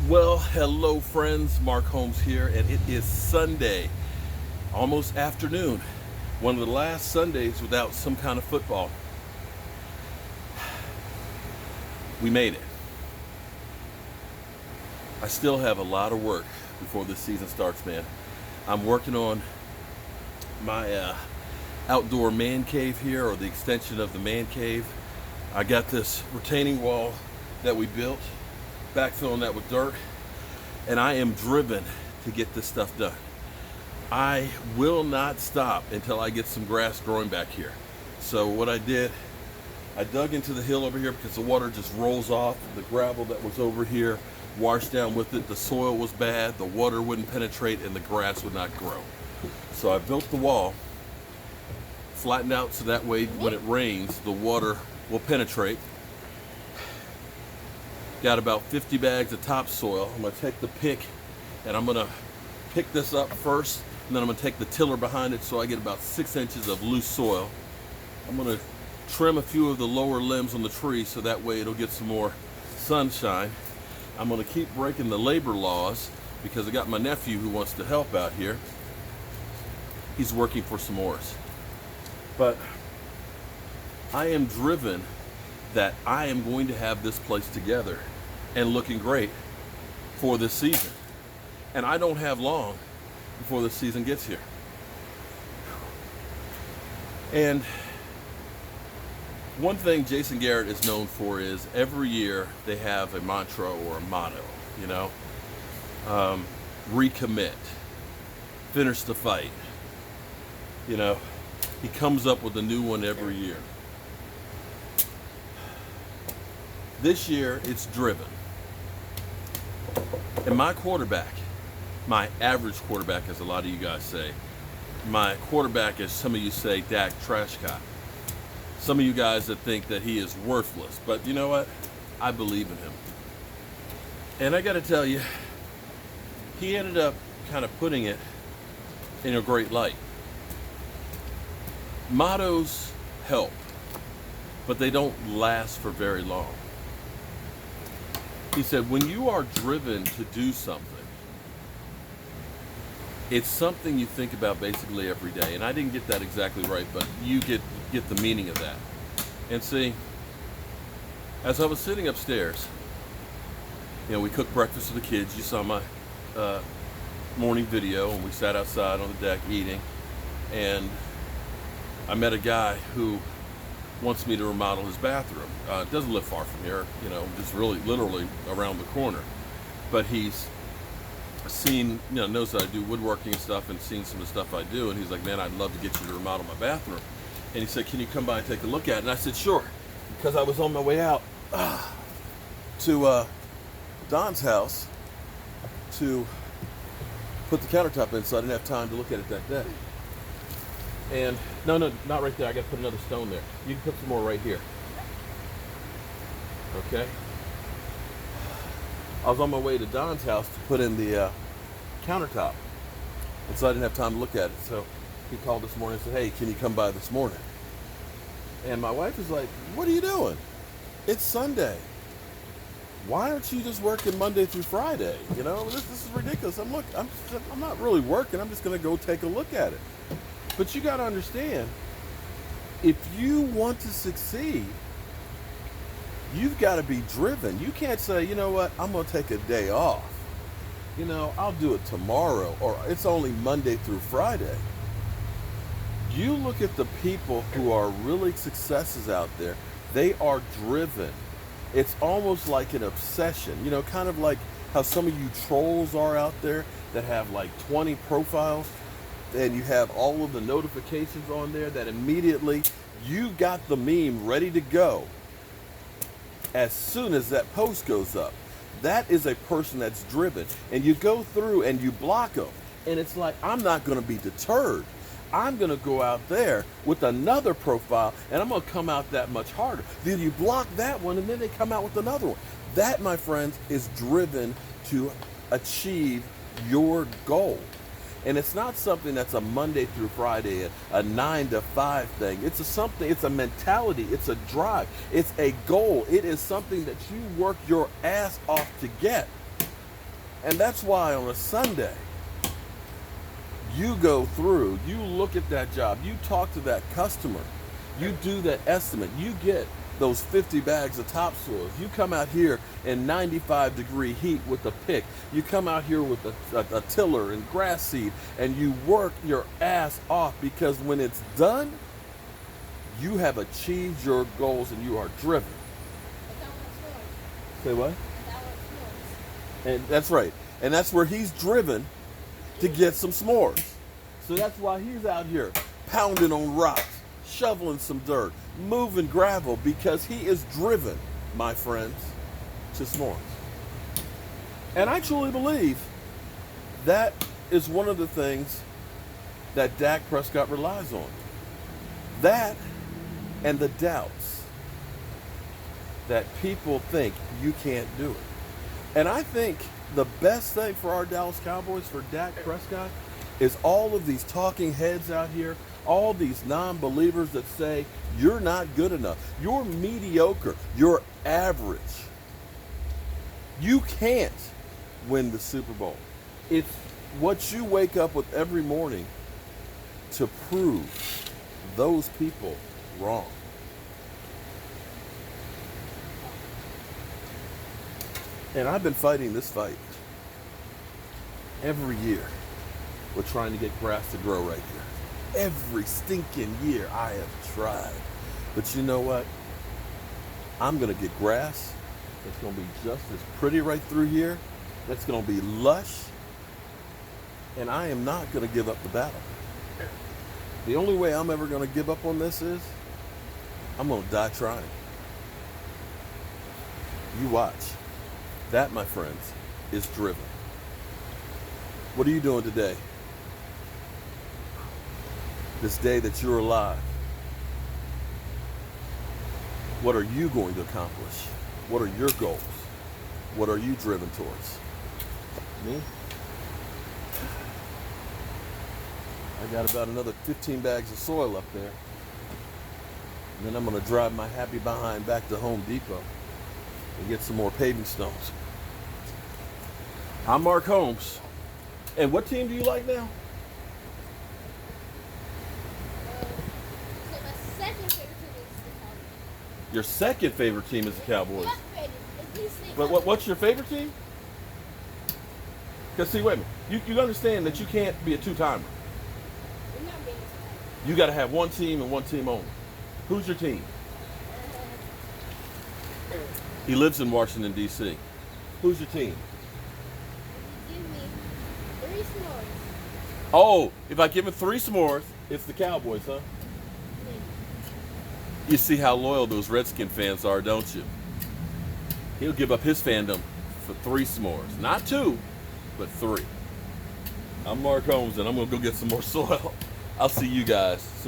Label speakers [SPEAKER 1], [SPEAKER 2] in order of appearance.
[SPEAKER 1] Well, hello friends, Mark Holmes here, and it is Sunday, almost afternoon. One of the last Sundays without some kind of football. We made it. I still have a lot of work before this season starts, man. I'm working on my outdoor man cave here, or the extension of the man cave. I got this retaining wall that we built, backfilling that with dirt, and I am driven to get this stuff done. I will not stop until I get some grass growing back here. So what I did, I dug into the hill over here because the water just rolls off. The gravel that was over here washed down with it. The soil was bad, the water wouldn't penetrate, and the grass would not grow. So I built the wall, flattened out so that way when it rains, the water will penetrate. Got about 50 bags of topsoil. I'm gonna take the pick and I'm gonna pick this up first, and then I'm gonna take the tiller behind it so I get about 6 inches of loose soil. I'm gonna trim a few of the lower limbs on the tree so that way it'll get some more sunshine. I'm gonna keep breaking the labor laws because I got my nephew who wants to help out here. He's working for s'mores. But I am driven that I am going to have this place together and looking great for this season. And I don't have long before the season gets here. And one thing Jason Garrett is known for is every year they have a mantra or a motto, you know, recommit, finish the fight. You know, he comes up with a new one every year. This year, it's driven. And my quarterback, my average quarterback, as a lot of you guys say, my quarterback, as some of you say, Dak Trashcott. Some of you guys that think that he is worthless. But you know what? I believe in him. And I got to tell you, he ended up kind of putting it in a great light. Mottos help, but they don't last for very long. He said, when you are driven to do something, it's something you think about basically every day. And I didn't get that exactly right, but you get the meaning of that. And see, as I was sitting upstairs, you know, we cooked breakfast for the kids. You saw my morning video, and we sat outside on the deck eating. And I met a guy who wants me to remodel his bathroom. Doesn't live far from here, you know, just really literally around the corner. But he's seen, you know, knows that I do woodworking and stuff, and seen some of the stuff I do. And he's like, man, I'd love to get you to remodel my bathroom. And he said, can you come by and take a look at it? And I said, sure. Because I was on my way out to Don's house to put the countertop in, so I didn't have time to look at it that day. And no, not right there. I got to put another stone there. You can put some more right here. Okay. I was on my way to Don's house to put in the countertop, and so I didn't have time to look at it. So he called this morning and said, "Hey, can you come by this morning?" And my wife was like, "What are you doing? It's Sunday. Why aren't you just working Monday through Friday? You know, this is ridiculous. I'm not really working. I'm just going to go take a look at it." But you got to understand, if you want to succeed, you've got to be driven. You can't say, you know what, I'm going to take a day off. You know, I'll do it tomorrow, or it's only Monday through Friday. You look at the people who are really successes out there, they are driven. It's almost like an obsession, you know, kind of like how some of you trolls are out there that have like 20 profiles. And you have all of the notifications on there that immediately you got the meme ready to go as soon as that post goes up. That is a person that's driven. And you go through and you block them. And it's like, I'm not going to be deterred. I'm going to go out there with another profile, and I'm going to come out that much harder. Then you block that one, and then they come out with another one. That, my friends, is driven to achieve your goal. And it's not something that's a Monday through Friday, a 9 to 5 thing. It's a mentality, it's a drive, it's a goal. It is something that you work your ass off to get. And that's why on a Sunday, you go through, you look at that job, you talk to that customer, you do that estimate, you get those 50 bags of topsoil. You come out here in 95-degree heat with a pick. You come out here with a tiller and grass seed, and you work your ass off, because when it's done, you have achieved your goals and you are driven. Say what? And that's right. And that's where he's driven to get some s'mores. So that's why he's out here pounding on rocks, shoveling some dirt, moving gravel, because he is driven, my friends, to s'mores. And I truly believe that is one of the things that Dak Prescott relies on. That and the doubts that people think you can't do it. And I think the best thing for our Dallas Cowboys, for Dak Prescott, is all of these talking heads out here, all these non-believers that say you're not good enough, you're mediocre, you're average. You can't win the Super Bowl. It's what you wake up with every morning to prove those people wrong. And I've been fighting this fight every year. We're trying to get grass to grow right here. Every stinking year I have tried. But you know what? I'm going to get grass that's going to be just as pretty right through here. That's going to be lush. And I am not going to give up the battle. The only way I'm ever going to give up on this is I'm going to die trying. You watch. That, my friends, is driven. What are you doing today? This day that you're alive. What are you going to accomplish? What are your goals? What are you driven towards? Me? I got about another 15 bags of soil up there. And then I'm going to drive my happy behind back to Home Depot and get some more paving stones. I'm Mark Holmes. And what team do you like now?
[SPEAKER 2] So my second favorite team is the Cowboys.
[SPEAKER 1] Your second favorite team is the Cowboys.
[SPEAKER 2] Not favorite. At least they
[SPEAKER 1] But what's your favorite team? Because see, wait a minute. You understand that you can't be a two-timer.
[SPEAKER 2] We're not being a
[SPEAKER 1] You got to have one team and one team only. Who's your team? He lives in Washington, D.C. Who's your team?
[SPEAKER 2] Give me 3 s'mores.
[SPEAKER 1] Oh, if I give him 3 s'mores, it's the Cowboys, huh? You see how loyal those Redskin fans are, don't you? He'll give up his fandom for 3 s'mores. Not 2, but 3. I'm Mark Holmes, and I'm going to go get some more soil. I'll see you guys.